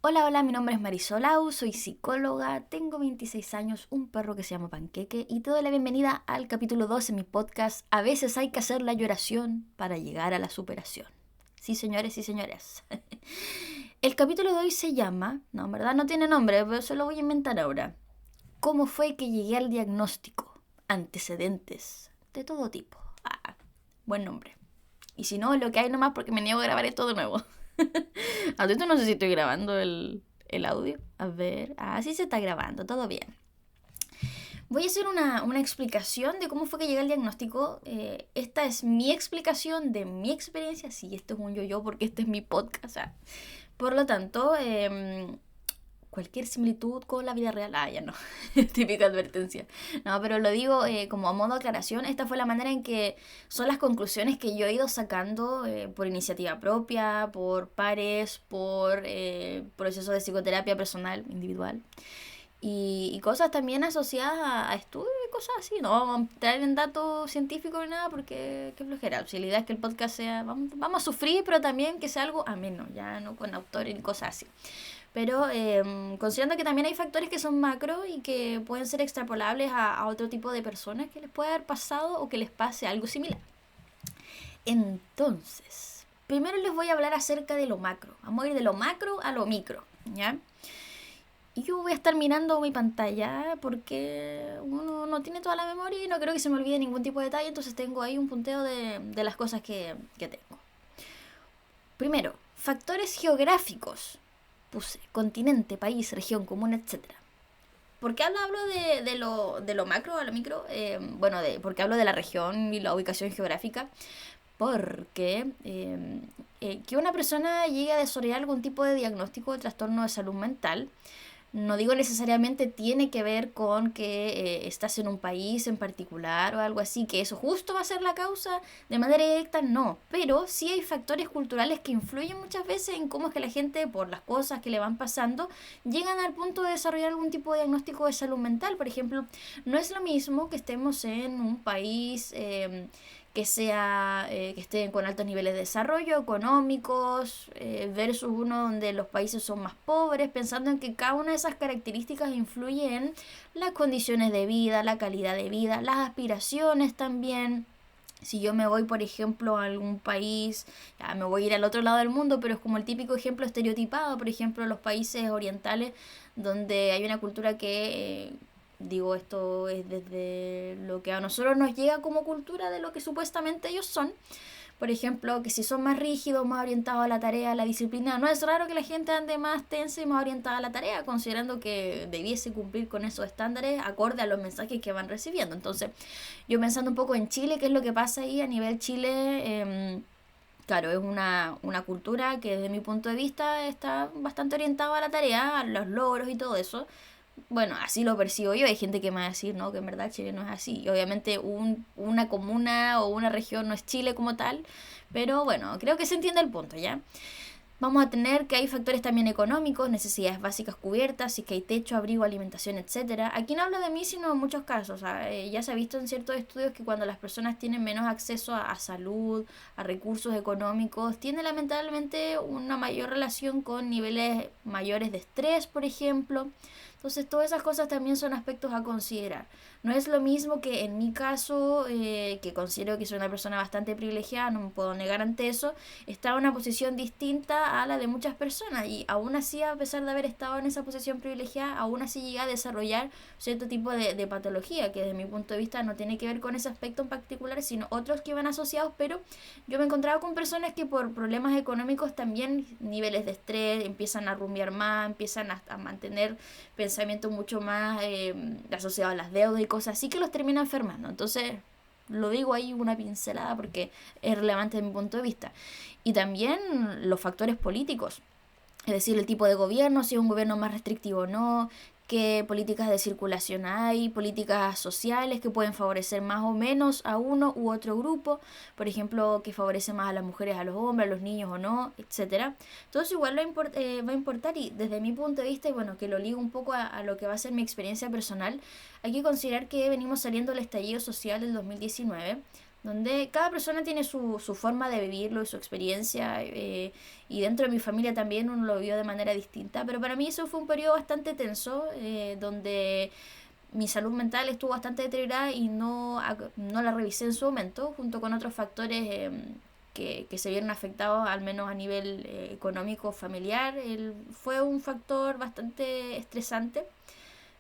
Hola, hola, mi nombre es Marisol Au, soy psicóloga, tengo 26 años, un perro que se llama Panqueque y te doy la bienvenida al capítulo 2 de mi podcast. A veces hay que hacer la lloración para llegar a la superación. Sí, señores y señoras. El capítulo de hoy se llama, no, en verdad no tiene nombre, pero se lo voy a inventar ahora. ¿Cómo fue que llegué al diagnóstico? Antecedentes de todo tipo. Buen nombre. Y si no, lo que hay nomás porque me niego a grabar esto de nuevo. Ahorita no sé si estoy grabando el audio. A ver. Sí se está grabando, todo bien. Voy a hacer una explicación de cómo fue que llegué al diagnóstico. Esta es mi explicación de mi experiencia. Sí, esto es un yo-yo porque este es mi podcast. Por lo tanto, cualquier similitud con la vida real. Ya no. Típica advertencia. No, pero lo digo como a modo de aclaración. Esta fue la manera en que son las conclusiones que yo he ido sacando por iniciativa propia, por pares, por procesos de psicoterapia personal, individual. Y cosas también asociadas a estudios y cosas así. No vamos a entrar en datos científicos ni nada porque qué flojera. Si la idea es que el podcast sea, vamos a sufrir, pero también que sea algo ameno, ya no con autores ni cosas así. Pero considerando que también hay factores que son macro y que pueden ser extrapolables a otro tipo de personas que les puede haber pasado o que les pase algo similar. Entonces, primero les voy a hablar acerca de lo macro. Vamos a ir de lo macro a lo micro, ¿ya? Y yo voy a estar mirando mi pantalla porque uno no tiene toda la memoria y no creo que se me olvide ningún tipo de detalle, entonces tengo ahí un punteo de las cosas que tengo. Primero, factores geográficos. Puse continente, país, región, comuna, etcétera. ¿Por qué hablo de lo macro a lo micro? Porque hablo de la región y la ubicación geográfica. Porque que una persona llegue a desarrollar algún tipo de diagnóstico de trastorno de salud mental no digo necesariamente tiene que ver con que estás en un país en particular o algo así, que eso justo va a ser la causa de manera directa, no. Pero sí hay factores culturales que influyen muchas veces en cómo es que la gente, por las cosas que le van pasando, llegan al punto de desarrollar algún tipo de diagnóstico de salud mental. Por ejemplo, no es lo mismo que estemos en un país que estén con altos niveles de desarrollo económicos versus uno donde los países son más pobres, pensando en que cada una de esas características influye en las condiciones de vida, la calidad de vida, las aspiraciones también. Si yo me voy, por ejemplo, a algún país, ya me voy a ir al otro lado del mundo, pero es como el típico ejemplo estereotipado, por ejemplo, los países orientales, donde hay una cultura que, digo, esto es desde lo que a nosotros nos llega como cultura de lo que supuestamente ellos son. Por ejemplo, que si son más rígidos, más orientados a la tarea, a la disciplina, no es raro que la gente ande más tensa y más orientada a la tarea, considerando que debiese cumplir con esos estándares acorde a los mensajes que van recibiendo. Entonces, yo pensando un poco en Chile, qué es lo que pasa ahí a nivel Chile. Claro, es una cultura que desde mi punto de vista está bastante orientada a la tarea, a los logros y todo eso. Bueno, así lo percibo yo. Hay gente que me va a decir, no, que en verdad Chile no es así. Y obviamente una comuna o una región no es Chile como tal. Pero bueno, creo que se entiende el punto, ¿ya? Vamos a tener que hay factores también económicos, necesidades básicas cubiertas, si que hay techo, abrigo, alimentación, etcétera. Aquí no hablo de mí, sino en muchos casos. Ya se ha visto en ciertos estudios que cuando las personas tienen menos acceso a salud, a recursos económicos, tiene lamentablemente una mayor relación con niveles mayores de estrés, por ejemplo. Entonces, todas esas cosas también son aspectos a considerar. No es lo mismo que en mi caso, que considero que soy una persona bastante privilegiada, no me puedo negar ante eso, estaba en una posición distinta a la de muchas personas y aún así, a pesar de haber estado en esa posición privilegiada, aún así llegué a desarrollar cierto tipo de patología que desde mi punto de vista no tiene que ver con ese aspecto en particular, sino otros que van asociados, pero yo me encontraba con personas que por problemas económicos también niveles de estrés empiezan a rumbear más, empiezan a mantener pensamientos mucho más asociados a las deudas y cosas así que los termina enfermando. Entonces, lo digo ahí una pincelada porque es relevante desde mi punto de vista. Y también los factores políticos, es decir, el tipo de gobierno, si es un gobierno más restrictivo o no, qué políticas de circulación hay, políticas sociales que pueden favorecer más o menos a uno u otro grupo, por ejemplo, que favorece más a las mujeres, a los hombres, a los niños o no, etcétera. Todo eso igual va a importar y desde mi punto de vista, y bueno, que lo ligo un poco a lo que va a ser mi experiencia personal, hay que considerar que venimos saliendo del estallido social del 2019, donde cada persona tiene su forma de vivirlo y su experiencia, y dentro de mi familia también uno lo vivió de manera distinta, pero para mí eso fue un periodo bastante tenso, donde mi salud mental estuvo bastante deteriorada y no la revisé en su momento, junto con otros factores que se vieron afectados, al menos a nivel económico, familiar. Fue un factor bastante estresante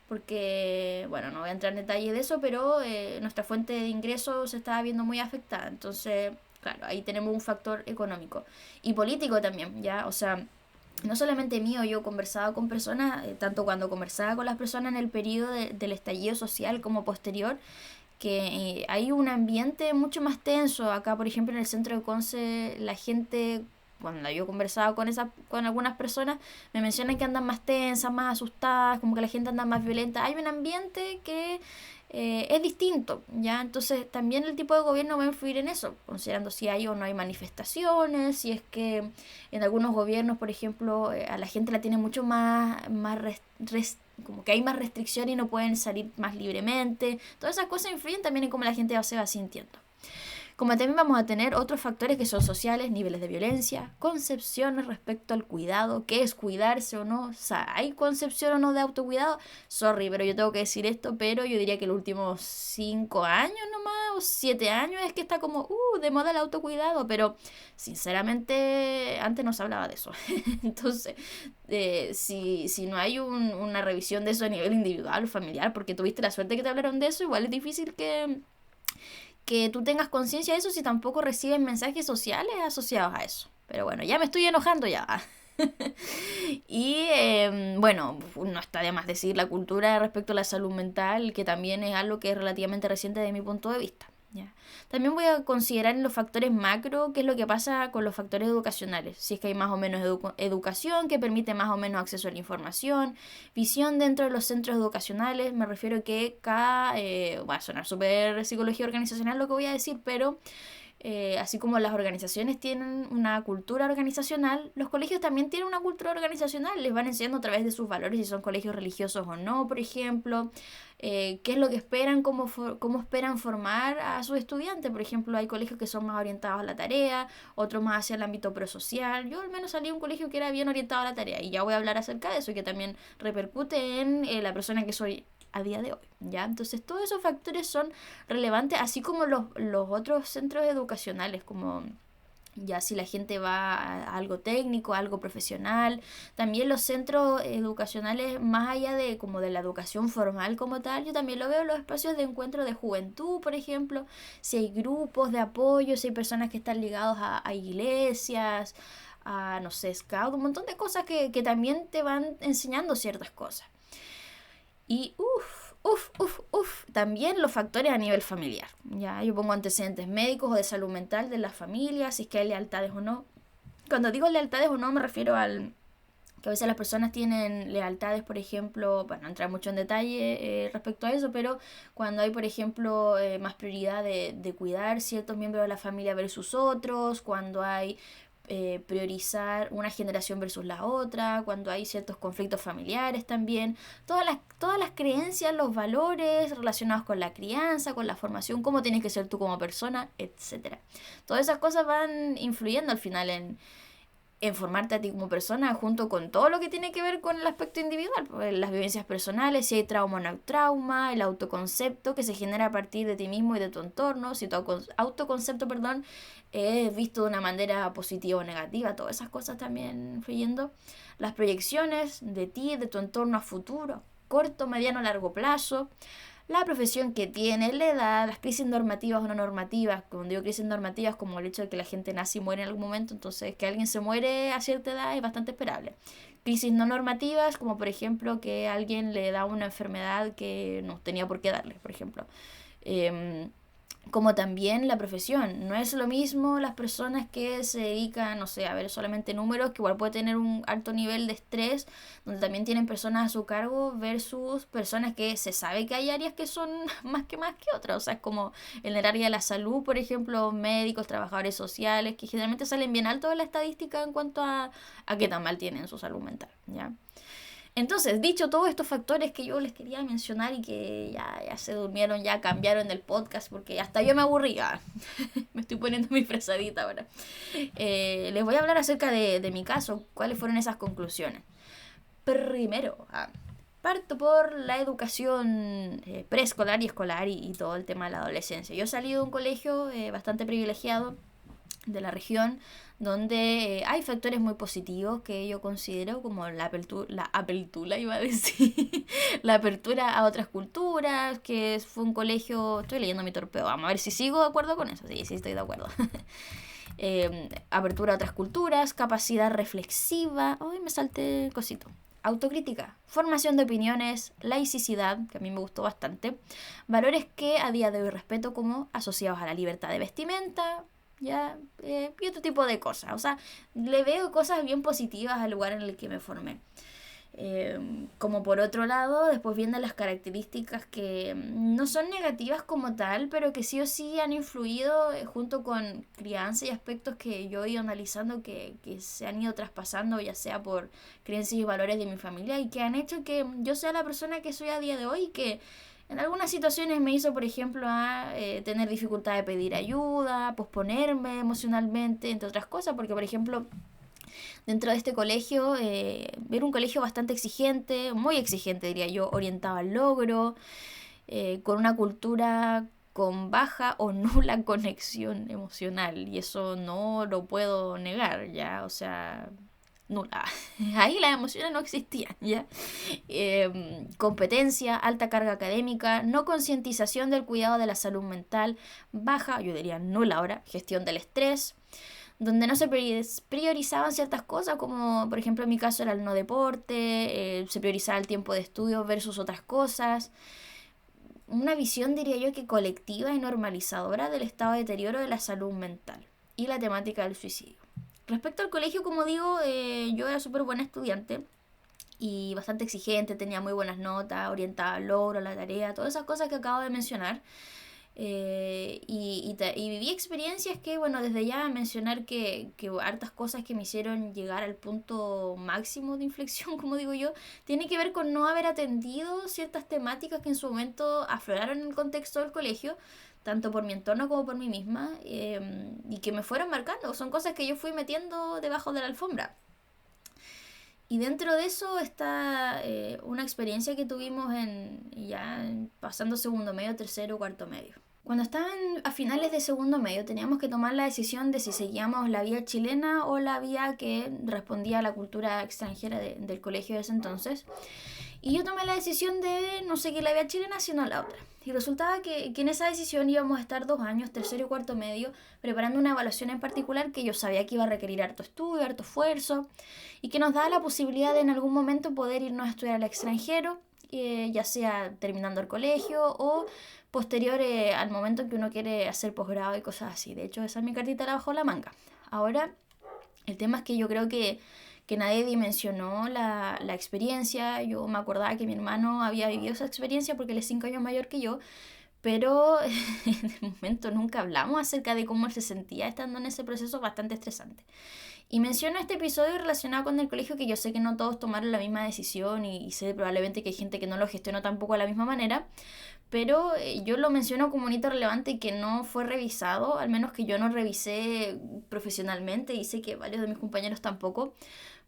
porque, bueno, no voy a entrar en detalles de eso, pero nuestra fuente de ingresos se estaba viendo muy afectada. Entonces, claro, ahí tenemos un factor económico y político también, ¿ya? O sea, no solamente mío, yo conversaba con personas, tanto cuando conversaba con las personas en el periodo del estallido social como posterior, que hay un ambiente mucho más tenso. Acá, por ejemplo, en el centro de Conce, la gente, cuando yo conversaba con algunas personas, me mencionan que andan más tensas, más asustadas, como que la gente anda más violenta. Hay un ambiente que es distinto, ¿ya? Entonces también el tipo de gobierno va a influir en eso, considerando si hay o no hay manifestaciones, si es que en algunos gobiernos, por ejemplo, a la gente la tiene mucho como que hay más restricción y no pueden salir más libremente. Todas esas cosas influyen también en cómo la gente se va sintiendo. Como también vamos a tener otros factores que son sociales, niveles de violencia, concepciones respecto al cuidado, qué es cuidarse o no, o sea, ¿hay concepción o no de autocuidado? Sorry, pero yo tengo que decir esto, pero yo diría que los últimos 5 años nomás, o 7 años es que está como, de moda el autocuidado, pero sinceramente antes no se hablaba de eso. Entonces, si no hay una revisión de eso a nivel individual o familiar, porque tuviste la suerte que te hablaron de eso, igual es difícil que tú tengas conciencia de eso si tampoco recibes mensajes sociales asociados a eso. Pero bueno, ya me estoy enojando ya. Y bueno, no está de más decir la cultura respecto a la salud mental, que también es algo que es relativamente reciente desde mi punto de vista. ¿Ya? También voy a considerar en los factores macro qué es lo que pasa con los factores educacionales. Si es que hay más o menos educación que permite más o menos acceso a la información, visión dentro de los centros educacionales. Me refiero a que va a sonar súper psicología organizacional lo que voy a decir, pero así como las organizaciones tienen una cultura organizacional, los colegios también tienen una cultura organizacional. Les van enseñando a través de sus valores, si son colegios religiosos o no, por ejemplo, qué es lo que esperan, cómo esperan formar a sus estudiantes. Por ejemplo, hay colegios que son más orientados a la tarea, otros más hacia el ámbito prosocial. Yo al menos salí de un colegio que era bien orientado a la tarea, y ya voy a hablar acerca de eso, y que también repercute en la persona que soy a día de hoy, ¿ya? Entonces todos esos factores son relevantes, así como los otros centros educacionales, como ya si la gente va a algo técnico, a algo profesional. También los centros educacionales, más allá de como de la educación formal como tal, yo también lo veo en los espacios de encuentro de juventud, por ejemplo, si hay grupos de apoyo, si hay personas que están ligados a iglesias, a, no sé, scout, un montón de cosas que también te van enseñando ciertas cosas. Y también los factores a nivel familiar. Ya, yo pongo antecedentes médicos o de salud mental de la familia, si es que hay lealtades o no. Cuando digo lealtades o no, me refiero al que a veces las personas tienen lealtades, por ejemplo, para no entrar mucho en detalle respecto a eso, pero cuando hay, por ejemplo, más prioridad de cuidar ciertos miembros de la familia versus otros, cuando hay priorizar una generación versus la otra, cuando hay ciertos conflictos familiares también, todas las creencias, los valores relacionados con la crianza, con la formación, cómo tienes que ser tú como persona, etcétera. Todas esas cosas van influyendo al final en formarte a ti como persona, junto con todo lo que tiene que ver con el aspecto individual, pues, las vivencias personales, si hay trauma o no hay trauma, el autoconcepto que se genera a partir de ti mismo y de tu entorno, si tu autoconcepto, perdón, es visto de una manera positiva o negativa, todas esas cosas también influyendo, las proyecciones de ti, de tu entorno a futuro, corto, mediano, largo plazo, la profesión que tienes, la edad, las crisis normativas o no normativas. Cuando digo crisis normativas, como el hecho de que la gente nace y muere en algún momento, entonces que alguien se muere a cierta edad es bastante esperable. Crisis no normativas, como por ejemplo que alguien le da una enfermedad que no tenía por qué darle, por ejemplo. Como también la profesión. No es lo mismo las personas que se dedican, no sé, a ver solamente números, que igual puede tener un alto nivel de estrés, donde también tienen personas a su cargo, versus personas que se sabe que hay áreas que son más que otras. O sea, es como en el área de la salud, por ejemplo, médicos, trabajadores sociales, que generalmente salen bien altos en la estadística en cuanto a qué tan mal tienen su salud mental, ¿ya? Entonces, dicho todos estos factores que yo les quería mencionar y que ya se durmieron, ya cambiaron el podcast porque hasta yo me aburría. Me estoy poniendo muy fresadita ahora. Les voy a hablar acerca de mi caso, cuáles fueron esas conclusiones. Primero, parto por la educación preescolar y escolar y todo el tema de la adolescencia. Yo salí de un colegio bastante privilegiado de la región, donde hay factores muy positivos que yo considero como la apertura, iba a decir, la apertura a otras culturas, que fue un colegio, estoy leyendo mi torpeo, vamos a ver si sigo de acuerdo con eso, sí, estoy de acuerdo. Apertura a otras culturas, capacidad reflexiva, hoy me salté cosito. Autocrítica, formación de opiniones, laicidad, que a mí me gustó bastante, valores que a día de hoy respeto como asociados a la libertad de vestimenta, ya, y otro tipo de cosas. O sea, le veo cosas bien positivas al lugar en el que me formé. Como por otro lado, después viendo las características que no son negativas como tal, pero que sí o sí han influido junto con crianza y aspectos que yo he ido analizando que se han ido traspasando, ya sea por creencias y valores de mi familia, y que han hecho que yo sea la persona que soy a día de hoy, y que en algunas situaciones me hizo, por ejemplo, a tener dificultad de pedir ayuda, posponerme emocionalmente, entre otras cosas, porque, por ejemplo, dentro de este colegio, era un colegio bastante exigente, muy exigente diría yo, orientado al logro, con una cultura con baja o nula conexión emocional, y eso no lo puedo negar, ya, o sea, nula. Ahí las emociones no existían, ya. Competencia, alta carga académica, no concientización del cuidado de la salud mental, baja, yo diría nula ahora, gestión del estrés, donde no se priorizaban ciertas cosas, como por ejemplo en mi caso era el no deporte, se priorizaba el tiempo de estudio versus otras cosas. Una visión, diría yo, que colectiva y normalizadora del estado de deterioro de la salud mental y la temática del suicidio. Respecto al colegio, como digo, yo era súper buena estudiante y bastante exigente, tenía muy buenas notas, orientada al logro, a la tarea, todas esas cosas que acabo de mencionar. Y viví experiencias que, bueno, desde ya mencionar que hartas cosas que me hicieron llegar al punto máximo de inflexión, como digo yo, tiene que ver con no haber atendido ciertas temáticas que en su momento afloraron en el contexto del colegio, tanto por mi entorno como por mí misma, y que me fueron marcando. Son cosas que yo fui metiendo debajo de la alfombra. Y dentro de eso está una experiencia que tuvimos pasando segundo medio, tercero, cuarto medio. Cuando estaban a finales de segundo medio teníamos que tomar la decisión de si seguíamos la vía chilena o la vía que respondía a la cultura extranjera del colegio de ese entonces. Y yo tomé la decisión de no seguir la vía chilena, sino la otra. Y resultaba que en esa decisión íbamos a estar 2 años, tercero y cuarto medio, preparando una evaluación en particular que yo sabía que iba a requerir harto estudio, harto esfuerzo, y que nos daba la posibilidad de en algún momento poder irnos a estudiar al extranjero, ya sea terminando el colegio o posterior al momento en que uno quiere hacer posgrado y cosas así. De hecho, esa es mi cartita la bajo la manga. Ahora, el tema es que yo creo que nadie dimensionó la experiencia. Yo me acordaba que mi hermano había vivido esa experiencia porque él es 5 años mayor que yo, pero en el momento nunca hablamos acerca de cómo él se sentía estando en ese proceso bastante estresante. Y menciono este episodio relacionado con el colegio, que yo sé que no todos tomaron la misma decisión y sé probablemente que hay gente que no lo gestionó tampoco de la misma manera, pero yo lo menciono como un hito relevante y que no fue revisado, al menos que yo no revisé profesionalmente, y sé que varios de mis compañeros tampoco,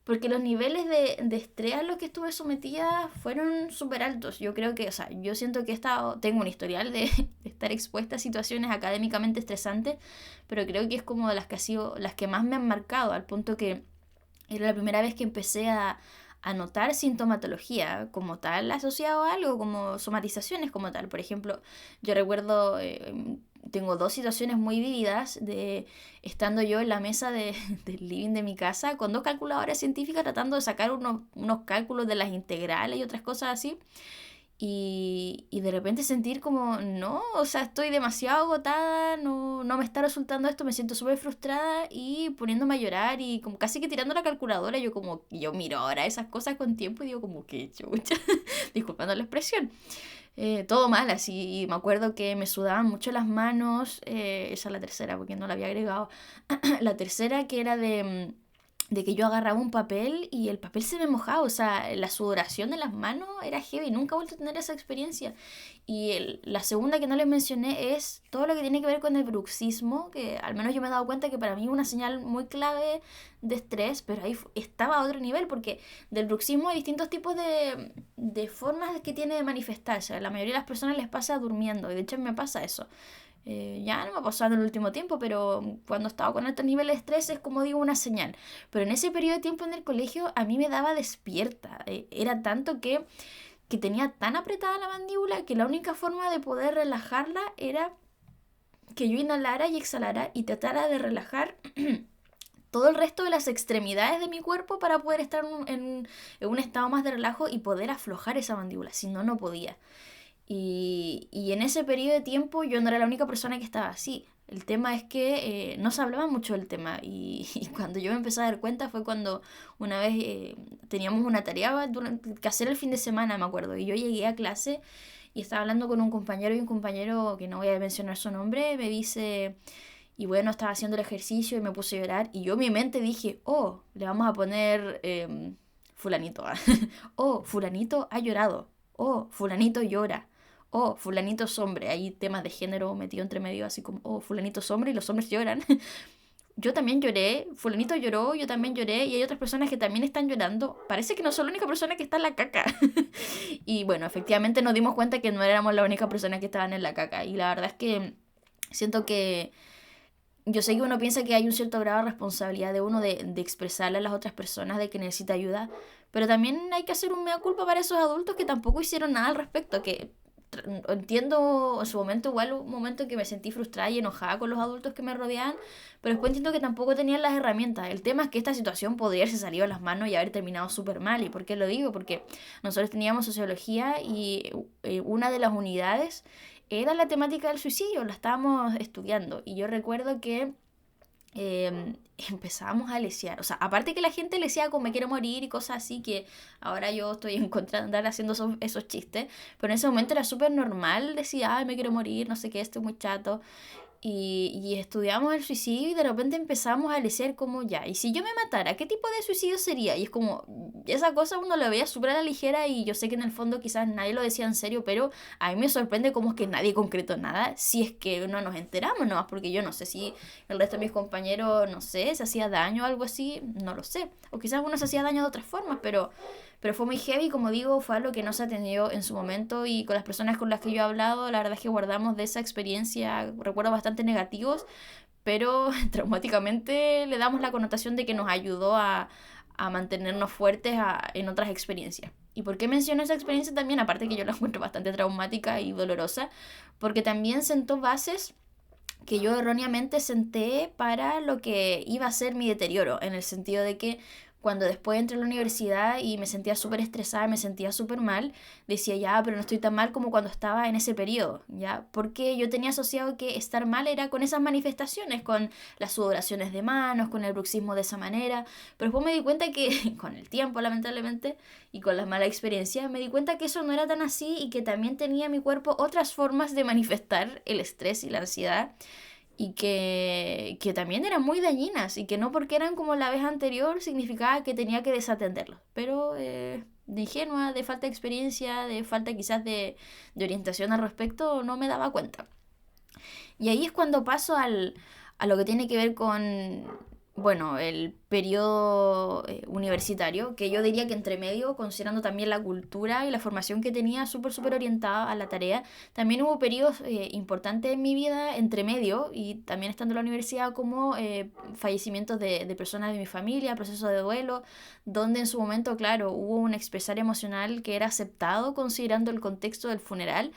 porque los niveles de estrés a los que estuve sometida fueron súper altos. Yo creo que, o sea, yo siento que tengo un historial de estar expuesta a situaciones académicamente estresantes, pero creo que es como de las que ha sido, las que más me han marcado, al punto que era la primera vez que empecé a notar sintomatología como tal asociado a algo, como somatizaciones como tal. Por ejemplo, yo recuerdo, tengo 2 situaciones muy vividas de estando yo en la mesa del living de mi casa con 2 calculadoras científicas tratando de sacar unos cálculos de las integrales y otras cosas así. Y de repente sentir como, no, o sea, estoy demasiado agotada, no me está resultando esto, me siento súper frustrada y poniéndome a llorar y como casi que tirando la calculadora. Yo miro ahora esas cosas con tiempo y digo como que chucha, disculpando la expresión. Todo mal, así, y me acuerdo que me sudaban mucho las manos, esa es la tercera porque no la había agregado. La tercera que era de que yo agarraba un papel y el papel se me mojaba, o sea, la sudoración de las manos era heavy, nunca he vuelto a tener esa experiencia. Y la segunda que no les mencioné es todo lo que tiene que ver con el bruxismo, que al menos yo me he dado cuenta que para mí es una señal muy clave de estrés, pero ahí estaba a otro nivel, porque del bruxismo hay distintos tipos de formas que tiene de manifestarse. A la mayoría de las personas les pasa durmiendo, y de hecho me pasa eso. Ya no me ha pasado en el último tiempo, pero cuando estaba con altos niveles de estrés es como digo una señal. Pero en ese periodo de tiempo en el colegio a mí me daba despierta. Era tanto que tenía tan apretada la mandíbula que la única forma de poder relajarla era que yo inhalara y exhalara y tratara de relajar todo el resto de las extremidades de mi cuerpo para poder estar en un estado más de relajo y poder aflojar esa mandíbula. Si no, no podía. Y en ese periodo de tiempo yo no era la única persona que estaba así. El tema es que no se hablaba mucho del tema y cuando yo me empecé a dar cuenta fue cuando una vez teníamos una tarea que hacer el fin de semana, me acuerdo, y yo llegué a clase y estaba hablando con un compañero y un compañero, que no voy a mencionar su nombre, me dice, y bueno, estaba haciendo el ejercicio y me puse a llorar y yo en mi mente dije, oh, le vamos a poner fulanito, oh, fulanito ha llorado, oh, fulanito llora. Oh, fulanito es hombre, hay temas de género metido entre medio, así como, oh, fulanito es hombre y los hombres lloran. Yo también lloré, fulanito lloró, yo también lloré y hay otras personas que también están llorando. Parece que no soy la única persona que está en la caca. Y bueno, efectivamente nos dimos cuenta que no éramos la única persona que estaban en la caca. Y la verdad es que siento que yo sé que uno piensa que hay un cierto grado de responsabilidad de uno de expresarle a las otras personas de que necesita ayuda, pero también hay que hacer un mea culpa para esos adultos que tampoco hicieron nada al respecto, que entiendo en su momento, igual un momento en que me sentí frustrada y enojada con los adultos que me rodeaban, pero después entiendo que tampoco tenían las herramientas. El tema es que esta situación podría haberse salido a las manos y haber terminado súper mal. ¿Y por qué lo digo? Porque nosotros teníamos sociología y una de las unidades era la temática del suicidio, la estábamos estudiando. Y yo recuerdo que empezábamos a lesear. O sea, aparte que la gente leseaba como me quiero morir y cosas así, que ahora yo estoy en contra de andar haciendo esos chistes, pero en ese momento era súper normal decir, ay, me quiero morir, no sé qué, estoy muy chato. Y estudiamos el suicidio y de repente empezamos a leer como ya, ¿y si yo me matara, qué tipo de suicidio sería? Y es como, esa cosa uno lo veía súper a la ligera y yo sé que en el fondo quizás nadie lo decía en serio, pero a mí me sorprende cómo es que nadie concretó nada, si es que no nos enteramos nomás, porque yo no sé si el resto de mis compañeros, no sé, se hacía daño o algo así, no lo sé. O quizás uno se hacía daño de otras formas, pero fue muy heavy, como digo, fue algo que no se atendió en su momento y con las personas con las que yo he hablado, la verdad es que guardamos de esa experiencia recuerdos bastante negativos, pero traumáticamente le damos la connotación de que nos ayudó a mantenernos fuertes en otras experiencias. ¿Y por qué menciono esa experiencia también? Aparte que yo la encuentro bastante traumática y dolorosa, porque también sentó bases que yo erróneamente senté para lo que iba a ser mi deterioro, en el sentido de que cuando después entré a la universidad y me sentía súper estresada, me sentía súper mal, decía ya, pero no estoy tan mal como cuando estaba en ese periodo, ¿ya? Porque yo tenía asociado que estar mal era con esas manifestaciones, con las sudoraciones de manos, con el bruxismo de esa manera, pero después me di cuenta que con el tiempo, lamentablemente, y con las malas experiencias, me di cuenta que eso no era tan así y que también tenía mi cuerpo otras formas de manifestar el estrés y la ansiedad y que también eran muy dañinas y que no porque eran como la vez anterior significaba que tenía que desatenderlos. Pero de ingenua, de falta de experiencia, de falta quizás de orientación al respecto, no me daba cuenta. Y ahí es cuando paso a lo que tiene que ver con, bueno, el periodo universitario, que yo diría que entre medio, considerando también la cultura y la formación que tenía súper, súper orientada a la tarea, también hubo periodos importantes en mi vida entre medio y también estando en la universidad como fallecimientos de personas de mi familia, proceso de duelo, donde en su momento, claro, hubo un expresar emocional que era aceptado considerando el contexto del funeral,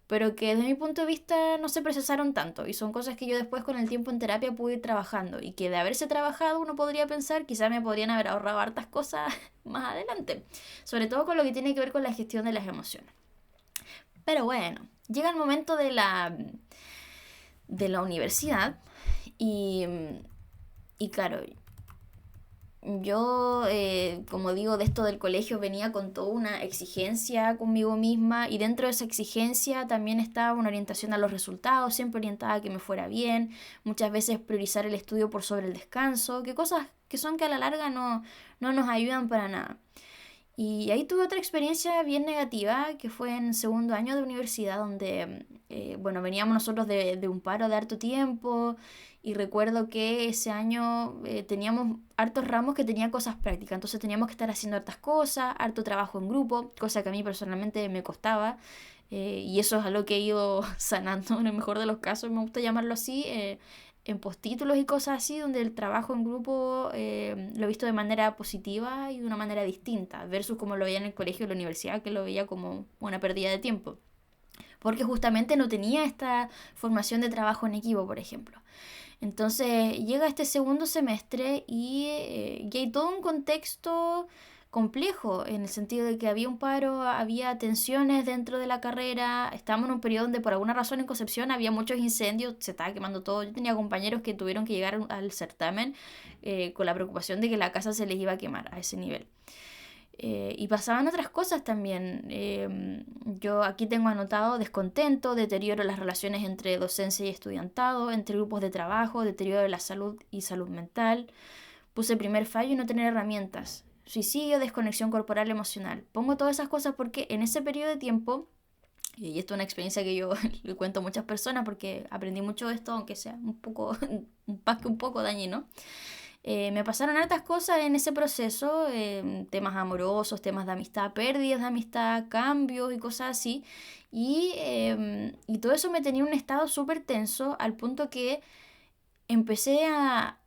pero que desde mi punto de vista no se procesaron tanto y son cosas que yo después con el tiempo en terapia pude ir trabajando y que de haberse trabajado uno podría pensar quizás me podrían haber ahorrado hartas cosas más adelante, sobre todo con lo que tiene que ver con la gestión de las emociones. Pero bueno, llega el momento de la universidad y, y claro, yo, como digo, de esto del colegio venía con toda una exigencia conmigo misma y dentro de esa exigencia también estaba una orientación a los resultados, siempre orientada a que me fuera bien, muchas veces priorizar el estudio por sobre el descanso, que cosas que son que a la larga no nos ayudan para nada. Y ahí tuve otra experiencia bien negativa, que fue en segundo año de universidad, donde, bueno, veníamos nosotros de un paro de harto tiempo, y recuerdo que ese año teníamos hartos ramos que tenían cosas prácticas, entonces teníamos que estar haciendo hartas cosas, harto trabajo en grupo, cosa que a mí personalmente me costaba, y eso es algo que he ido sanando en el mejor de los casos, me gusta llamarlo así, en postítulos y cosas así, donde el trabajo en grupo lo he visto de manera positiva y de una manera distinta, versus como lo veía en el colegio o la universidad, que lo veía como una pérdida de tiempo. Porque justamente no tenía esta formación de trabajo en equipo, por ejemplo. Entonces llega este segundo semestre y hay todo un contexto complejo, en el sentido de que había un paro, había tensiones dentro de la carrera, estábamos en un periodo donde por alguna razón en Concepción había muchos incendios, se estaba quemando todo. Yo tenía compañeros que tuvieron que llegar al certamen con la preocupación de que la casa se les iba a quemar a ese nivel. Y pasaban otras cosas también. Yo aquí tengo anotado descontento, deterioro de las relaciones entre docencia y estudiantado, entre grupos de trabajo, deterioro de la salud y salud mental. Puse primer fallo y no tener herramientas. Suicidio, desconexión corporal emocional. Pongo todas esas cosas porque en ese periodo de tiempo, y esto es una experiencia que yo le cuento a muchas personas porque aprendí mucho de esto, aunque sea un poco, más que un poco dañino. Me pasaron hartas cosas en ese proceso, temas amorosos, temas de amistad, pérdidas de amistad, cambios y cosas así. Y todo eso me tenía en un estado súper tenso al punto que empecé a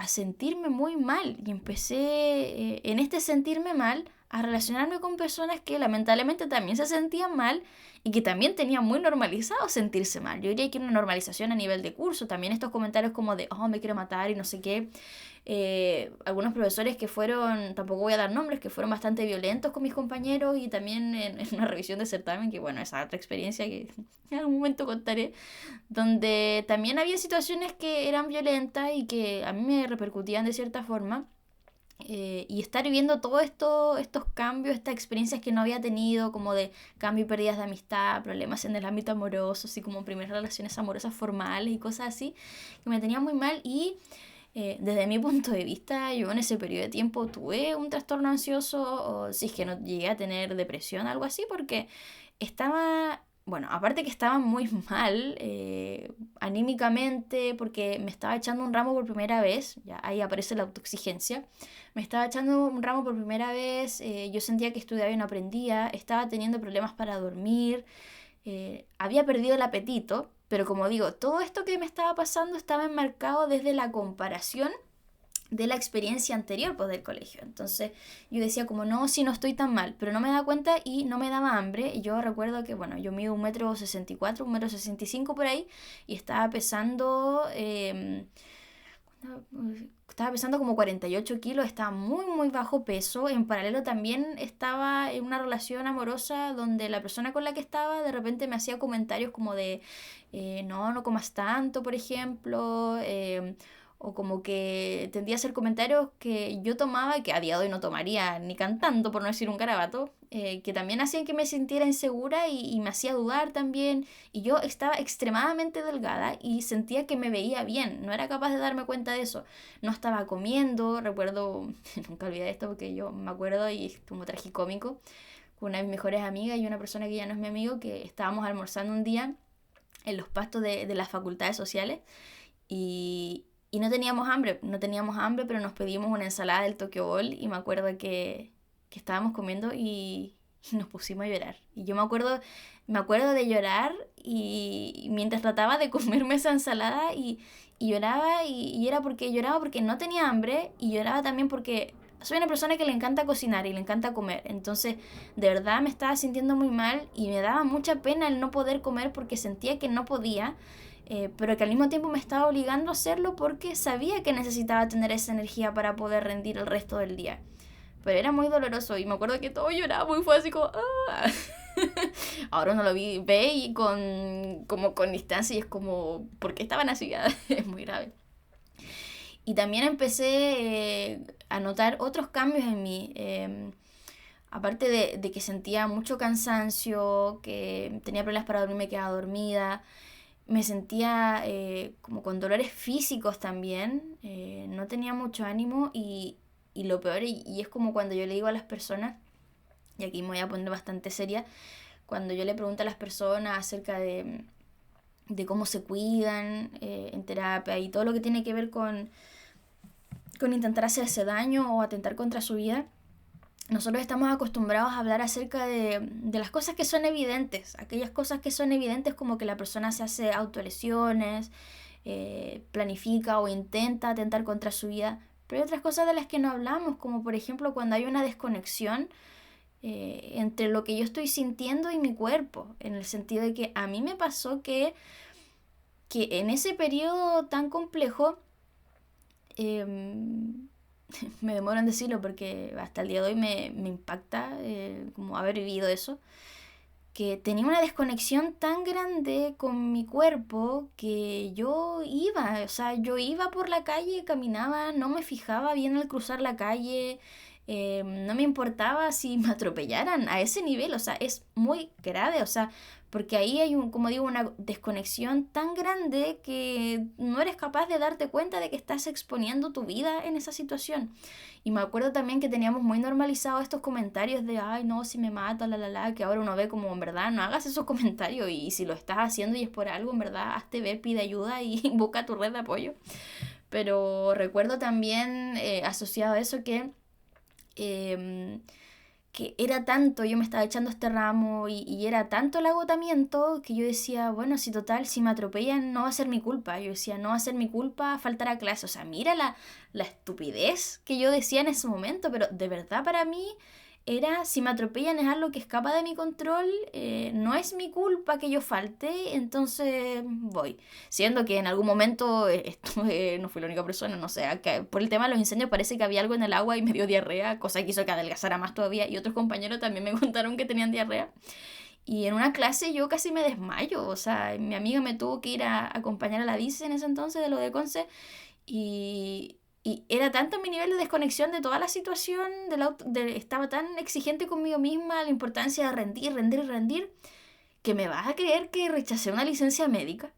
sentirme muy mal y empecé en este sentirme mal a relacionarme con personas que lamentablemente también se sentían mal y que también tenían muy normalizado sentirse mal. Yo diría que una normalización a nivel de curso, también estos comentarios como de, oh, me quiero matar y no sé qué. Algunos profesores que fueron, tampoco voy a dar nombres, que fueron bastante violentos con mis compañeros y también en una revisión de certamen, que bueno, esa otra experiencia que en algún momento contaré, donde también había situaciones que eran violentas y que a mí me repercutían de cierta forma. Y estar viviendo todos estos cambios, estas experiencias que no había tenido, como de cambio y pérdidas de amistad, problemas en el ámbito amoroso, así como primeras relaciones amorosas formales y cosas así, que me tenía muy mal y desde mi punto de vista, yo en ese periodo de tiempo tuve un trastorno ansioso, o si es que no llegué a tener depresión, algo así, porque estaba, bueno, aparte que estaba muy mal anímicamente, porque me estaba echando un ramo por primera vez, ya ahí aparece la autoexigencia, me estaba echando un ramo por primera vez, yo sentía que estudiaba y no aprendía, estaba teniendo problemas para dormir, había perdido el apetito, pero como digo, todo esto que me estaba pasando estaba enmarcado desde la comparación de la experiencia anterior pues, del colegio. Entonces yo decía como, no, si no estoy tan mal, pero no me daba cuenta y no me daba hambre. Y yo recuerdo que, bueno, yo mido 1,64 m, 1,65 m por ahí, y estaba pesando... estaba pesando como 48 kilos, estaba muy muy bajo peso. En paralelo también estaba en una relación amorosa donde la persona con la que estaba de repente me hacía comentarios como de no, no comas tanto, por ejemplo, o como que tendía a hacer comentarios que yo tomaba y que a día de hoy no tomaría ni cantando, por no decir un garabato, que también hacían que me sintiera insegura y me hacía dudar también. Y yo estaba extremadamente delgada y sentía que me veía bien, no era capaz de darme cuenta de eso. No estaba comiendo, recuerdo, nunca olvidé esto porque yo me acuerdo y es como tragicómico, con una de mis mejores amigas y una persona que ya no es mi amigo, que estábamos almorzando un día en los pastos de las facultades sociales y no teníamos hambre, no teníamos hambre, pero nos pedimos una ensalada del Tokyo Bowl y me acuerdo que estábamos comiendo y nos pusimos a llorar. Y yo me acuerdo de llorar y mientras trataba de comerme esa ensalada y lloraba y era porque lloraba porque no tenía hambre y lloraba también porque soy una persona que le encanta cocinar y le encanta comer. Entonces, de verdad me estaba sintiendo muy mal y me daba mucha pena el no poder comer porque sentía que no podía, pero que al mismo tiempo me estaba obligando a hacerlo porque sabía que necesitaba tener esa energía para poder rendir el resto del día. Pero era muy doloroso y me acuerdo que todo lloraba y fue así como... ¡ah! Ahora uno ve y como con distancia y es como... ¿Por qué estaban así? Es muy grave. Y también empecé a notar otros cambios en mí. Aparte de que sentía mucho cansancio, que tenía problemas para dormir, me quedaba dormida, me sentía como con dolores físicos también, no tenía mucho ánimo y lo peor, y es como cuando yo le digo a las personas, y aquí me voy a poner bastante seria, cuando yo le pregunto a las personas acerca de cómo se cuidan en terapia y todo lo que tiene que ver con intentar hacerse daño o atentar contra su vida. Nosotros estamos acostumbrados a hablar acerca de las cosas que son evidentes, aquellas cosas que son evidentes como que la persona se hace autolesiones, planifica o intenta atentar contra su vida, pero hay otras cosas de las que no hablamos, como por ejemplo cuando hay una desconexión entre lo que yo estoy sintiendo y mi cuerpo, en el sentido de que a mí me pasó que en ese periodo tan complejo, me demoro en decirlo porque hasta el día de hoy me impacta como haber vivido eso, que tenía una desconexión tan grande con mi cuerpo que yo iba, o sea, yo iba por la calle, caminaba, no me fijaba bien al cruzar la calle, no me importaba si me atropellaran a ese nivel, o sea, es muy grave, o sea, porque ahí hay como digo, una desconexión tan grande que no eres capaz de darte cuenta de que estás exponiendo tu vida en esa situación. Y me acuerdo también que teníamos muy normalizados estos comentarios de, ay, no, si me mato, que ahora uno ve como, en verdad, no hagas esos comentarios y si lo estás haciendo y es por algo, en verdad, hazte ver, pide ayuda y busca tu red de apoyo. Pero recuerdo también asociado a eso eh, que era tanto, yo me estaba echando este ramo y era tanto el agotamiento que yo decía, bueno, si total, si me atropellan no va a ser mi culpa. Yo decía, no va a ser mi culpa faltar a clase. O sea, mira la estupidez que yo decía en ese momento, pero de verdad para mí era, si me atropellan es algo que escapa de mi control, no es mi culpa que yo falte, entonces voy. Siendo que en algún momento no fui la única persona, no sé, que por el tema de los incendios parece que había algo en el agua y me dio diarrea, cosa que hizo que adelgazara más todavía, y otros compañeros también me contaron que tenían diarrea. Y en una clase yo casi me desmayo, o sea, mi amiga me tuvo que ir a acompañar a la vice en ese entonces de lo de Conce, y, y era tanto mi nivel de desconexión de toda la situación, estaba tan exigente conmigo misma, la importancia de rendir, rendir, rendir, que me vas a creer que rechacé una licencia médica.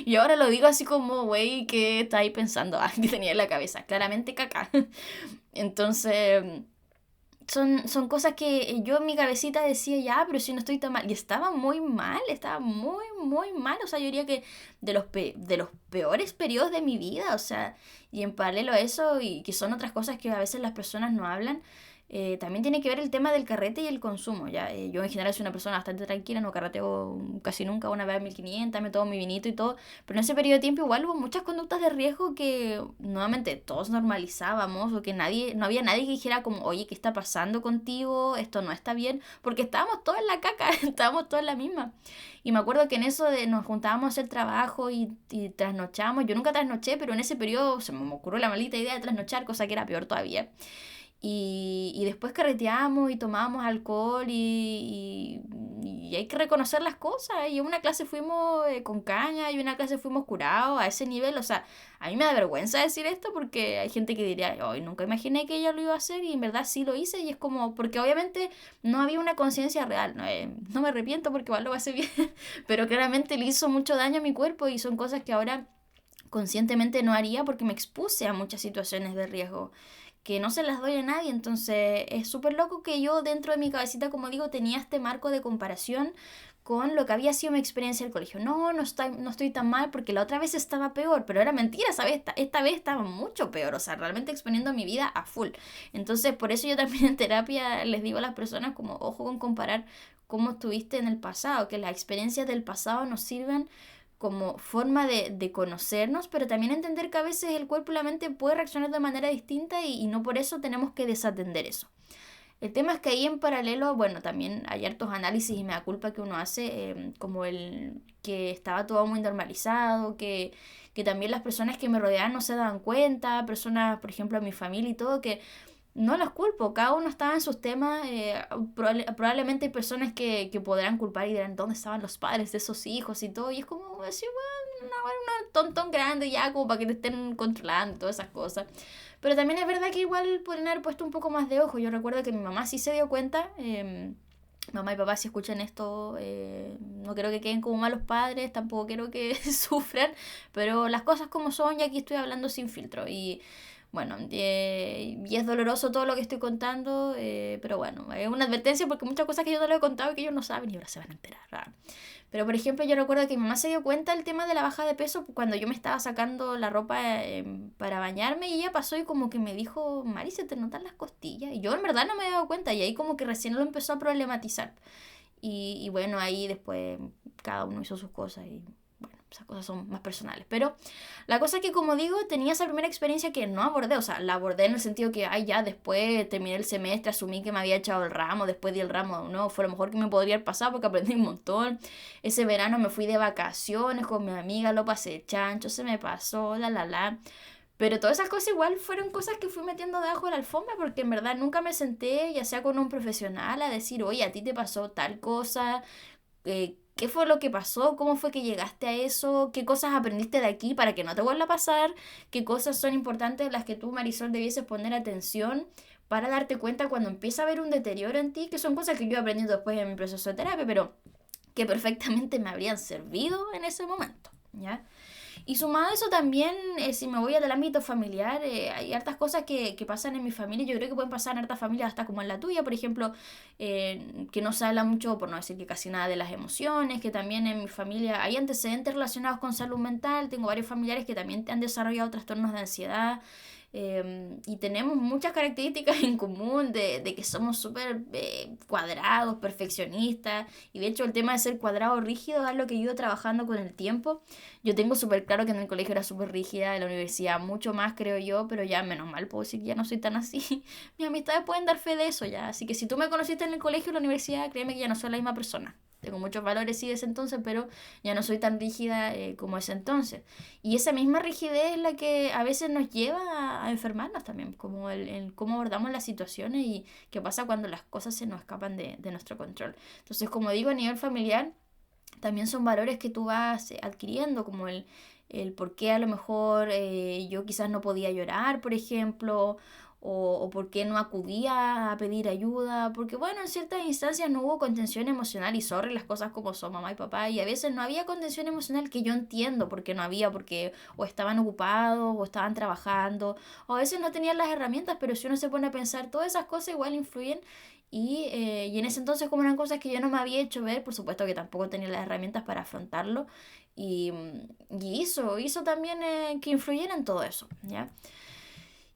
Y ahora lo digo así como, güey, ¿qué está ahí pensando? Ah, que tenía en la cabeza. Claramente caca. Entonces, son cosas que yo en mi cabecita decía, ya, pero si no estoy tan mal. Y estaba muy, muy mal. O sea, yo diría que de los peores periodos de mi vida. O sea, y en paralelo a eso, y que son otras cosas que a veces las personas no hablan, también tiene que ver el tema del carrete y el consumo, ¿ya? Yo en general soy una persona bastante tranquila, no carreteo casi nunca, una vez a 1500, me tomo mi vinito y todo, pero en ese periodo de tiempo igual hubo muchas conductas de riesgo que nuevamente todos normalizábamos o que no había nadie que dijera como, oye, ¿qué está pasando contigo? Esto no está bien, porque estábamos todos en la caca, estábamos todos en la misma. Y me acuerdo que en eso nos juntábamos a hacer trabajo y trasnochamos, yo nunca trasnoché, pero en ese periodo se me ocurrió la maldita idea de trasnochar, cosa que era peor todavía. Y después carreteamos y tomábamos alcohol y hay que reconocer las cosas. Y en una clase fuimos con caña y en una clase fuimos curados a ese nivel. O sea, a mí me da vergüenza decir esto porque hay gente que diría, hoy nunca imaginé que ella lo iba a hacer y en verdad sí lo hice. Y es como, porque obviamente no había una conciencia real. No me arrepiento porque igual lo hace bien, pero claramente le hizo mucho daño a mi cuerpo y son cosas que ahora conscientemente no haría porque me expuse a muchas situaciones de riesgo que no se las doy a nadie. Entonces es súper loco que yo dentro de mi cabecita, como digo, tenía este marco de comparación con lo que había sido mi experiencia del colegio. No estoy tan mal porque la otra vez estaba peor, pero era mentira, ¿sabes? Esta vez estaba mucho peor, o sea, realmente exponiendo mi vida a full. Entonces, por eso yo también en terapia les digo a las personas como, ojo con comparar cómo estuviste en el pasado, que las experiencias del pasado nos sirven como forma de conocernos, pero también entender que a veces el cuerpo y la mente puede reaccionar de manera distinta y no por eso tenemos que desatender eso. El tema es que ahí en paralelo, bueno, también hay hartos análisis y me da culpa que uno hace, como el que estaba todo muy normalizado, que también las personas que me rodeaban no se daban cuenta, personas, por ejemplo, mi familia y todo, que no los culpo, cada uno estaba en sus temas, probablemente hay personas que podrán culpar y dirán, ¿dónde estaban los padres de esos hijos y todo? Y es como decir, bueno, un tontón grande ya, como para que te estén controlando y todas esas cosas. Pero también es verdad que igual podrían haber puesto un poco más de ojo. Yo recuerdo que mi mamá sí se dio cuenta. Mamá y papá, si escuchan esto, no quiero que queden como malos padres, tampoco quiero que sufran, pero las cosas como son, y aquí estoy hablando sin filtro. Y bueno, y es doloroso todo lo que estoy contando, pero bueno, es una advertencia porque muchas cosas que yo no les he contado y que ellos no saben y ahora se van a enterar. Pero por ejemplo, yo recuerdo que mi mamá se dio cuenta del tema de la baja de peso cuando yo me estaba sacando la ropa para bañarme, y ella pasó y como que me dijo, Mari, se te notan las costillas. Y yo en verdad no me había dado cuenta, y ahí como que recién lo empezó a problematizar. Y bueno, ahí después cada uno hizo sus cosas y bueno, esas cosas son más personales. Pero la cosa es que, como digo, tenía esa primera experiencia que no abordé. O sea, la abordé en el sentido que, ay, ya después terminé el semestre, asumí que me había echado el ramo, después di el ramo, no, fue lo mejor que me podría haber pasado porque aprendí un montón. Ese verano me fui de vacaciones con mi amiga, lo pasé chancho, se me pasó, la. Pero todas esas cosas igual fueron cosas que fui metiendo debajo de la alfombra, porque en verdad nunca me senté, ya sea con un profesional, a decir, oye, a ti te pasó tal cosa, qué fue lo que pasó, cómo fue que llegaste a eso, qué cosas aprendiste de aquí para que no te vuelva a pasar, qué cosas son importantes las que tú, Marisol, debieses poner atención para darte cuenta cuando empieza a haber un deterioro en ti, que son cosas que yo he aprendido después en mi proceso de terapia, pero que perfectamente me habrían servido en ese momento, ¿ya? Y sumado a eso también, si me voy al ámbito familiar, hay hartas cosas que pasan en mi familia. Yo creo que pueden pasar en hartas familias, hasta como en la tuya, por ejemplo, que no se habla mucho, por no decir que casi nada, de las emociones, que también en mi familia hay antecedentes relacionados con salud mental. Tengo varios familiares que también han desarrollado trastornos de ansiedad. Y tenemos muchas características en común de que somos súper cuadrados, perfeccionistas, y de hecho el tema de ser cuadrado o rígido es lo que he ido trabajando con el tiempo. Yo tengo súper claro que en el colegio era súper rígida, en la universidad mucho más, creo yo, pero ya menos mal puedo decir que ya no soy tan así. Mis amistades pueden dar fe de eso ya, así que si tú me conociste en el colegio o en la universidad, créeme que ya no soy la misma persona. Tengo muchos valores sí de ese entonces, pero ya no soy tan rígida como ese entonces. Y esa misma rigidez es la que a veces nos lleva a enfermarnos también, como el cómo abordamos las situaciones y qué pasa cuando las cosas se nos escapan de nuestro control. Entonces, como digo, a nivel familiar, también son valores que tú vas adquiriendo, como el por qué a lo mejor yo quizás no podía llorar, por ejemplo, o por qué no acudía a pedir ayuda, porque bueno, en ciertas instancias no hubo contención emocional, y sorry las cosas como son, mamá y papá, y a veces no había contención emocional, que yo entiendo por qué no había, porque o estaban ocupados o estaban trabajando, o a veces no tenían las herramientas, pero si uno se pone a pensar, todas esas cosas igual influyen. Y en ese entonces, como eran cosas que yo no me había hecho ver, por supuesto que tampoco tenía las herramientas para afrontarlo, y hizo también que influyera en todo eso, ¿ya?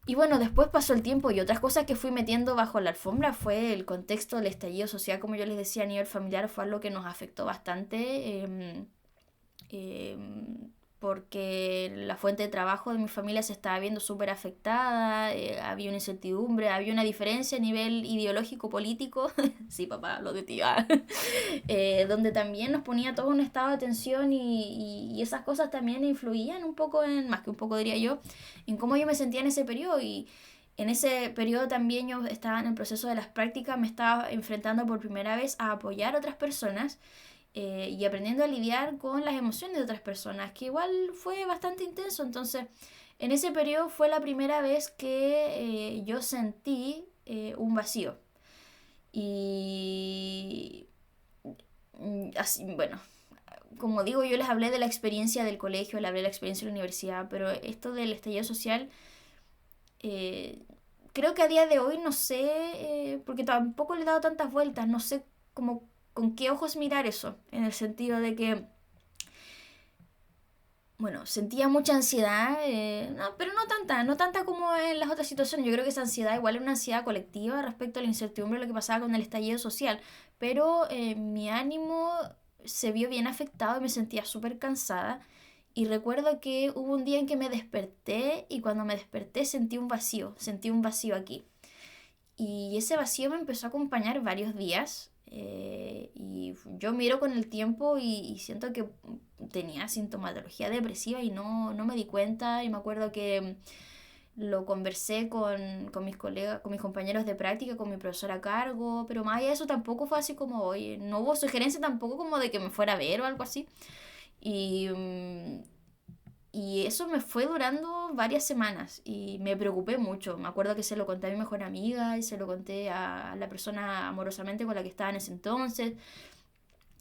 Y bueno, después pasó el tiempo, y otras cosas que fui metiendo bajo la alfombra fue el contexto del estallido social, como yo les decía, a nivel familiar fue algo que nos afectó bastante. Porque la fuente de trabajo de mi familia se estaba viendo súper afectada, había una incertidumbre, había una diferencia a nivel ideológico político, sí papá, lo de tía, donde también nos ponía todo un estado de tensión, y esas cosas también influían un poco en, más que un poco diría yo, en cómo yo me sentía en ese periodo. Y en ese periodo también yo estaba en el proceso de las prácticas, me estaba enfrentando por primera vez a apoyar a otras personas, y aprendiendo a lidiar con las emociones de otras personas, que igual fue bastante intenso. Entonces, en ese periodo fue la primera vez que yo sentí un vacío. Y así, bueno, como digo, yo les hablé de la experiencia del colegio, les hablé de la experiencia de la universidad, pero esto del estallido social, eh, creo que a día de hoy no sé, porque tampoco le he dado tantas vueltas, no sé cómo, con qué ojos mirar eso, en el sentido de que, bueno, sentía mucha ansiedad, no, pero no tanta como en las otras situaciones. Yo creo que esa ansiedad igual era una ansiedad colectiva respecto a la incertidumbre de lo que pasaba con el estallido social, pero mi ánimo se vio bien afectado y me sentía súper cansada. Y recuerdo que hubo un día en que me desperté, y cuando me desperté sentí un vacío aquí. Y ese vacío me empezó a acompañar varios días. Y yo miro con el tiempo y siento que tenía sintomatología depresiva y no me di cuenta. Y me acuerdo que lo conversé con mis colegas, con mis compañeros de práctica, con mi profesora a cargo, pero más allá de eso tampoco fue así como, oye, no hubo sugerencia tampoco como de que me fuera a ver o algo así. Y, Y eso me fue durando varias semanas y me preocupé mucho. Me acuerdo que se lo conté a mi mejor amiga y se lo conté a la persona amorosamente con la que estaba en ese entonces.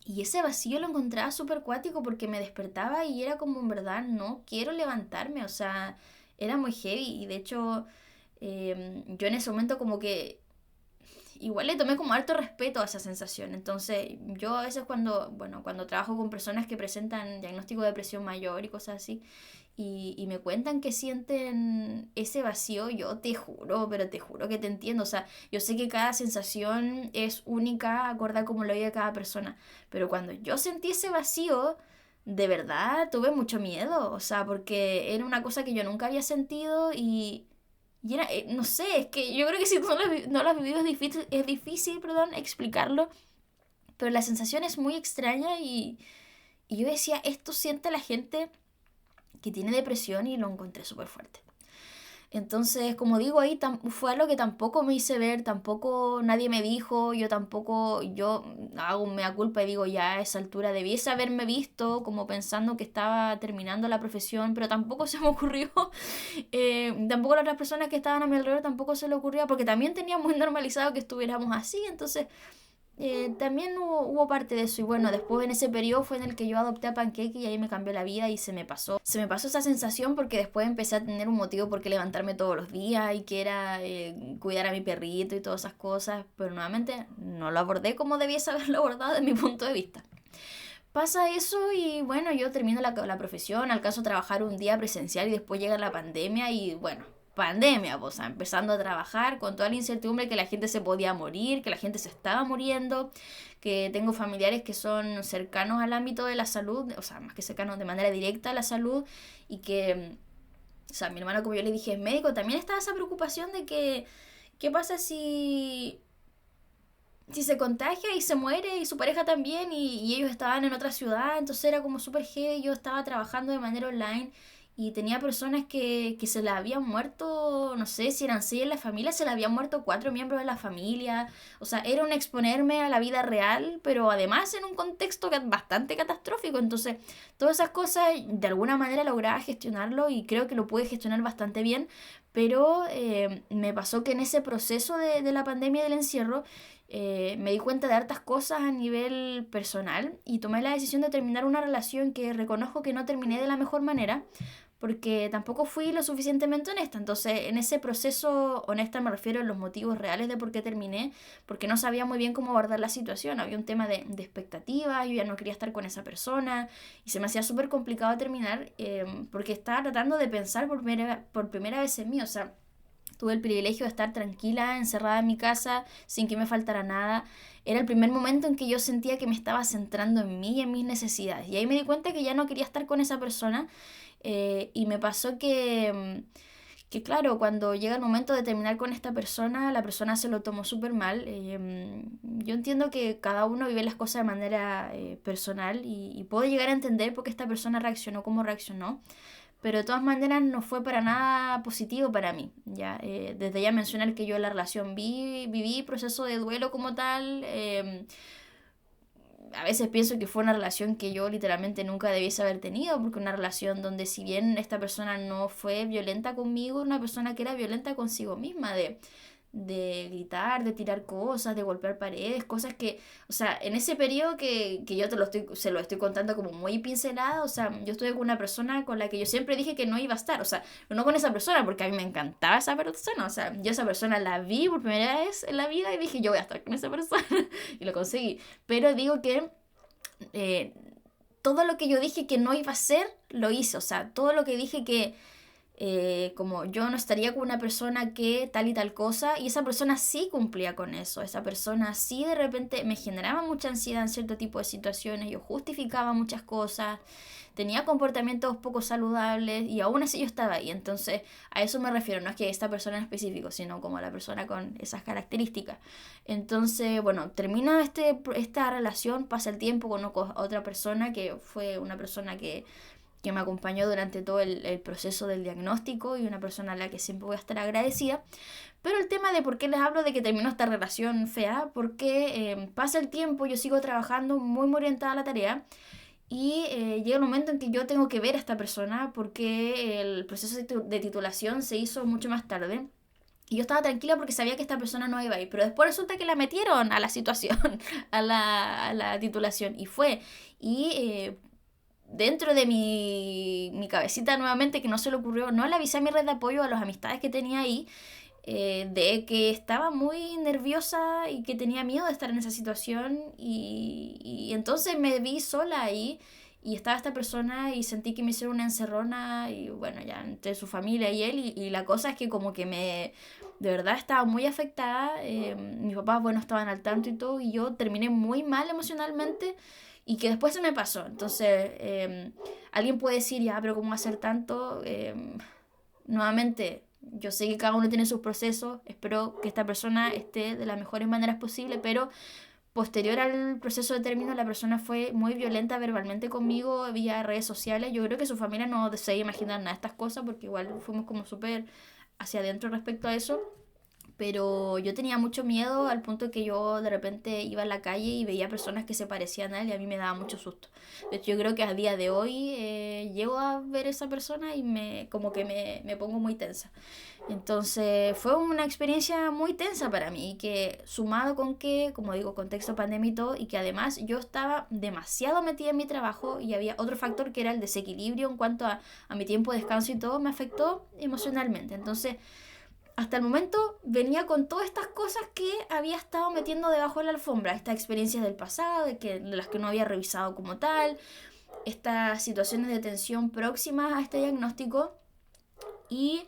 Y ese vacío lo encontraba súper cuático porque me despertaba y era como en verdad no quiero levantarme, o sea, era muy heavy y de hecho yo en ese momento como que igual le tomé como harto respeto a esa sensación. Entonces, yo a veces cuando trabajo con personas que presentan diagnóstico de depresión mayor y cosas así, y me cuentan que sienten ese vacío, yo te juro, pero te juro que te entiendo. O sea, yo sé que cada sensación es única, acorde a cómo lo vive cada persona, pero cuando yo sentí ese vacío, de verdad tuve mucho miedo, o sea, porque era una cosa que yo nunca había sentido y era, no sé, es que yo creo que si tú no lo has vivido es difícil, perdón, explicarlo, pero la sensación es muy extraña y yo decía, esto siente la gente que tiene depresión y lo encontré súper fuerte. Entonces, como digo, ahí fue algo que tampoco me hice ver, tampoco nadie me dijo, yo hago mea culpa y digo, ya a esa altura debiese haberme visto como pensando que estaba terminando la profesión, pero tampoco se me ocurrió, tampoco a las otras personas que estaban a mi alrededor tampoco se le ocurría, porque también tenía muy normalizado que estuviéramos así, entonces también hubo parte de eso. Y bueno, después en ese periodo fue en el que yo adopté a Pancake y ahí me cambió la vida y se me pasó. Se me pasó esa sensación porque después empecé a tener un motivo por qué levantarme todos los días y que era cuidar a mi perrito y todas esas cosas. Pero nuevamente no lo abordé como debiese haberlo abordado desde mi punto de vista. Pasa eso y bueno, yo termino la profesión, alcanzo a trabajar un día presencial y después llega la pandemia y bueno, pandemia, pues, o sea, empezando a trabajar con toda la incertidumbre que la gente se podía morir, que la gente se estaba muriendo, que tengo familiares que son cercanos al ámbito de la salud, o sea, más que cercanos de manera directa a la salud y que, o sea, mi hermano como yo le dije es médico, también estaba esa preocupación de que, ¿qué pasa si se contagia y se muere y su pareja también y ellos estaban en otra ciudad, entonces era como súper heavy, yo estaba trabajando de manera online y tenía personas que se le habían muerto, no sé si eran 6 en la familia, se le habían muerto 4 miembros de la familia, o sea, era un exponerme a la vida real, pero además en un contexto bastante catastrófico, entonces todas esas cosas de alguna manera lograba gestionarlo y creo que lo pude gestionar bastante bien, pero me pasó que en ese proceso de la pandemia y del encierro, me di cuenta de hartas cosas a nivel personal y tomé la decisión de terminar una relación que reconozco que no terminé de la mejor manera porque tampoco fui lo suficientemente honesta. Entonces, en ese proceso honesta me refiero a los motivos reales de por qué terminé, porque no sabía muy bien cómo abordar la situación. Había un tema de expectativa, yo ya no quería estar con esa persona y se me hacía súper complicado terminar porque estaba tratando de pensar por primera vez en mí. O sea, tuve el privilegio de estar tranquila, encerrada en mi casa, sin que me faltara nada. Era el primer momento en que yo sentía que me estaba centrando en mí y en mis necesidades. Y ahí me di cuenta que ya no quería estar con esa persona. Y me pasó que, claro, cuando llega el momento de terminar con esta persona, la persona se lo tomó súper mal. Yo entiendo que cada uno vive las cosas de manera personal y puedo llegar a entender por qué esta persona reaccionó como reaccionó, pero de todas maneras no fue para nada positivo para mí. Ya, desde ya mencionar que yo en la relación viví proceso de duelo como tal. A veces pienso que fue una relación que yo literalmente nunca debiese haber tenido, porque una relación donde si bien esta persona no fue violenta conmigo, una persona que era violenta consigo misma, de gritar, de tirar cosas, de golpear paredes, cosas que, o sea, en ese periodo que yo se lo estoy contando como muy pincelada, o sea, yo estuve con una persona con la que yo siempre dije que no iba a estar, o sea, no con esa persona porque a mí me encantaba esa persona, o sea, yo esa persona la vi por primera vez en la vida y dije, yo voy a estar con esa persona y lo conseguí, pero digo que eh, todo lo que yo dije que no iba a hacer, lo hice, o sea, todo lo que dije que como yo no estaría con una persona que tal y tal cosa, y esa persona sí cumplía con eso, esa persona sí de repente me generaba mucha ansiedad en cierto tipo de situaciones, yo justificaba muchas cosas, tenía comportamientos poco saludables y aún así yo estaba ahí, entonces a eso me refiero, no es que esta persona en específico, sino como la persona con esas características. Entonces, bueno, termina esta relación, pasa el tiempo, conozco a otra persona que fue una persona que me acompañó durante todo el proceso del diagnóstico y una persona a la que siempre voy a estar agradecida. Pero el tema de por qué les hablo de que terminó esta relación fea, porque pasa el tiempo, yo sigo trabajando muy, muy orientada a la tarea Y llega el momento en que yo tengo que ver a esta persona porque el proceso de titulación se hizo mucho más tarde. Y yo estaba tranquila porque sabía que esta persona no iba a ir. Pero después resulta que la metieron a la situación, a la titulación. Y fue. Y dentro de mi cabecita nuevamente, que no se le ocurrió, no le avisé a mi red de apoyo, a las amistades que tenía ahí, de que estaba muy nerviosa y que tenía miedo de estar en esa situación y entonces me vi sola ahí y estaba esta persona y sentí que me hicieron una encerrona y bueno, ya entre su familia y él y la cosa es que como que de verdad estaba muy afectada, mis papás bueno estaban al tanto y todo y yo terminé muy mal emocionalmente y que después se me pasó, entonces alguien puede decir ya, pero ¿cómo hacer tanto? Nuevamente, yo sé que cada uno tiene sus procesos, espero que esta persona esté de las mejores maneras posible, pero posterior al proceso de término la persona fue muy violenta verbalmente conmigo vía redes sociales. Yo creo que su familia no se imaginar nada de estas cosas porque igual fuimos como súper hacia adentro respecto a eso. Pero yo tenía mucho miedo al punto que yo de repente iba a la calle y veía personas que se parecían a él y a mí me daba mucho susto. De hecho, yo creo que a día de hoy llego a ver a esa persona y como que me pongo muy tensa. Entonces fue una experiencia muy tensa para mí y que sumado con que, como digo, contexto pandemia y todo, y que además yo estaba demasiado metida en mi trabajo y había otro factor que era el desequilibrio en cuanto a mi tiempo de descanso y todo, me afectó emocionalmente. Entonces hasta el momento venía con todas estas cosas que había estado metiendo debajo de la alfombra, estas experiencias del pasado, de las que no había revisado como tal, estas situaciones de tensión próximas a este diagnóstico y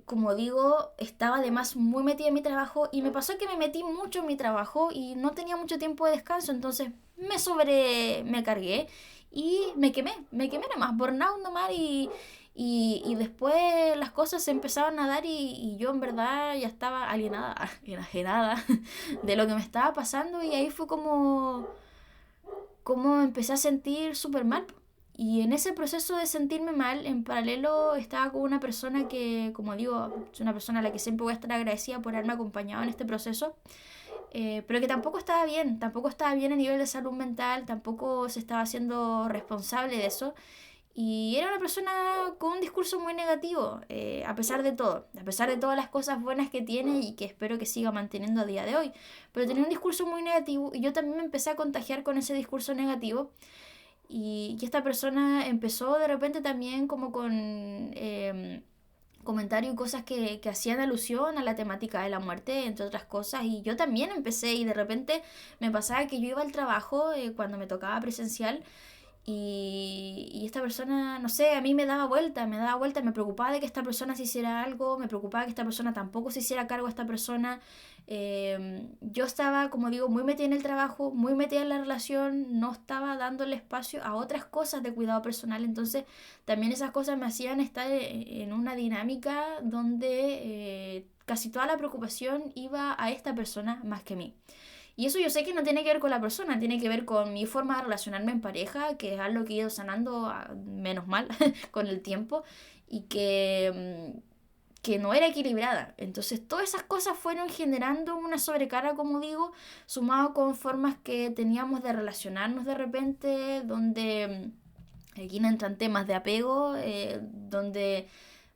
como digo, estaba además muy metida en mi trabajo y me pasó que me metí mucho en mi trabajo y no tenía mucho tiempo de descanso, entonces me cargué y me quemé nomás, burnout nomás y después las cosas se empezaron a dar y yo en verdad ya estaba alienada, enajenada de lo que me estaba pasando y ahí fue como empecé a sentir súper mal. Y en ese proceso de sentirme mal, en paralelo estaba con una persona que, como digo, es una persona a la que siempre voy a estar agradecida por haberme acompañado en este proceso, pero que tampoco estaba bien a nivel de salud mental, tampoco se estaba haciendo responsable de eso. Y era una persona con un discurso muy negativo, a pesar de todas las cosas buenas que tiene y que espero que siga manteniendo a día de hoy. Pero tenía un discurso muy negativo y yo también me empecé a contagiar con ese discurso negativo. Y esta persona empezó de repente también como con comentarios y cosas que hacían alusión a la temática de la muerte, entre otras cosas. Y yo también empecé y de repente me pasaba que yo iba al trabajo cuando me tocaba presencial y esta persona, no sé, a mí me daba vuelta, me preocupaba de que esta persona se hiciera algo, me preocupaba que esta persona tampoco se hiciera cargo de esta persona. Yo estaba, como digo, muy metida en el trabajo, muy metida en la relación, no estaba dándole espacio a otras cosas de cuidado personal, entonces también esas cosas me hacían estar en una dinámica donde casi toda la preocupación iba a esta persona más que a mí. Y eso yo sé que no tiene que ver con la persona, tiene que ver con mi forma de relacionarme en pareja, que es algo que he ido sanando, menos mal, con el tiempo, y que no era equilibrada. Entonces todas esas cosas fueron generando una sobrecarga, como digo, sumado con formas que teníamos de relacionarnos de repente, donde aquí no entran temas de apego, donde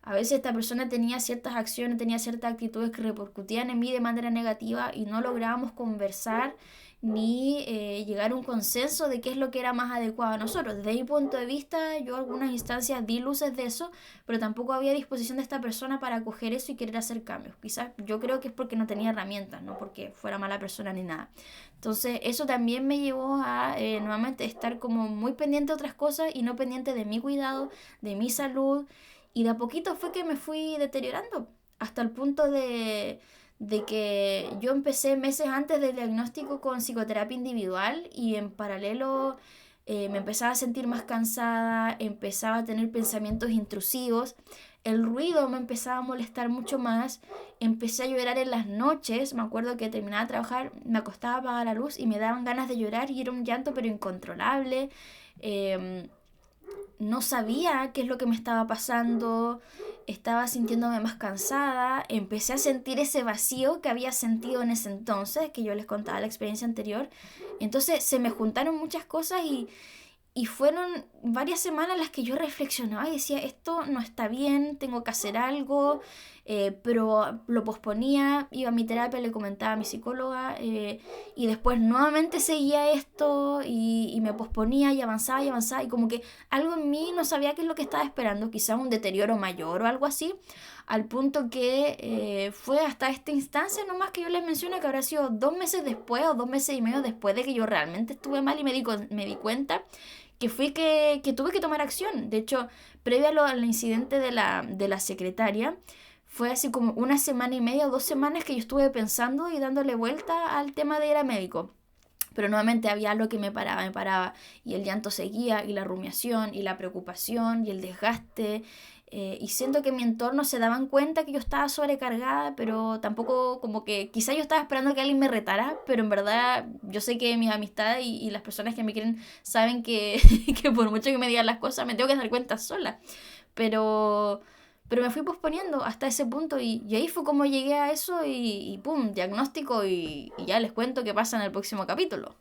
a veces esta persona tenía ciertas acciones, tenía ciertas actitudes que repercutían en mí de manera negativa y no lográbamos conversar ni llegar a un consenso de qué es lo que era más adecuado a nosotros. Desde mi punto de vista, yo algunas instancias di luces de eso, pero tampoco había disposición de esta persona para acoger eso y querer hacer cambios. Quizás yo creo que es porque no tenía herramientas, no porque fuera mala persona ni nada. Entonces eso también me llevó a nuevamente estar como muy pendiente de otras cosas y no pendiente de mi cuidado, de mi salud. Y de a poquito fue que me fui deteriorando, hasta el punto de que yo empecé meses antes del diagnóstico con psicoterapia individual y en paralelo me empezaba a sentir más cansada, empezaba a tener pensamientos intrusivos, el ruido me empezaba a molestar mucho más, empecé a llorar en las noches, me acuerdo que terminaba de trabajar, me acostaba a apagar la luz y me daban ganas de llorar y era un llanto pero incontrolable. No sabía qué es lo que me estaba pasando, estaba sintiéndome más cansada, empecé a sentir ese vacío que había sentido en ese entonces, que yo les contaba la experiencia anterior. Entonces se me juntaron muchas cosas y fueron varias semanas las que yo reflexionaba y decía, esto no está bien, tengo que hacer algo, pero lo posponía, iba a mi terapia, le comentaba a mi psicóloga, y después nuevamente seguía esto y me posponía y avanzaba y como que algo en mí no sabía qué es lo que estaba esperando, quizás un deterioro mayor o algo así, al punto que fue hasta esta instancia nomás que yo les menciono que habrá sido 2 meses después o 2 meses y medio después de que yo realmente estuve mal y me di cuenta que fue que tuve que tomar acción. De hecho, previo al incidente de la secretaria, fue así como 1 semana y media o 2 semanas que yo estuve pensando y dándole vuelta al tema de ir a médico. Pero nuevamente había algo que me paraba, y el llanto seguía, y la rumiación, y la preocupación, y el desgaste, y siento que mi entorno se daban cuenta que yo estaba sobrecargada, pero tampoco como que quizá yo estaba esperando que alguien me retara, pero en verdad yo sé que mis amistades y las personas que me quieren saben que, que por mucho que me digan las cosas me tengo que dar cuenta sola. Pero, pero me fui posponiendo hasta ese punto y ahí fue como llegué a eso y pum, diagnóstico y ya les cuento qué pasa en el próximo capítulo.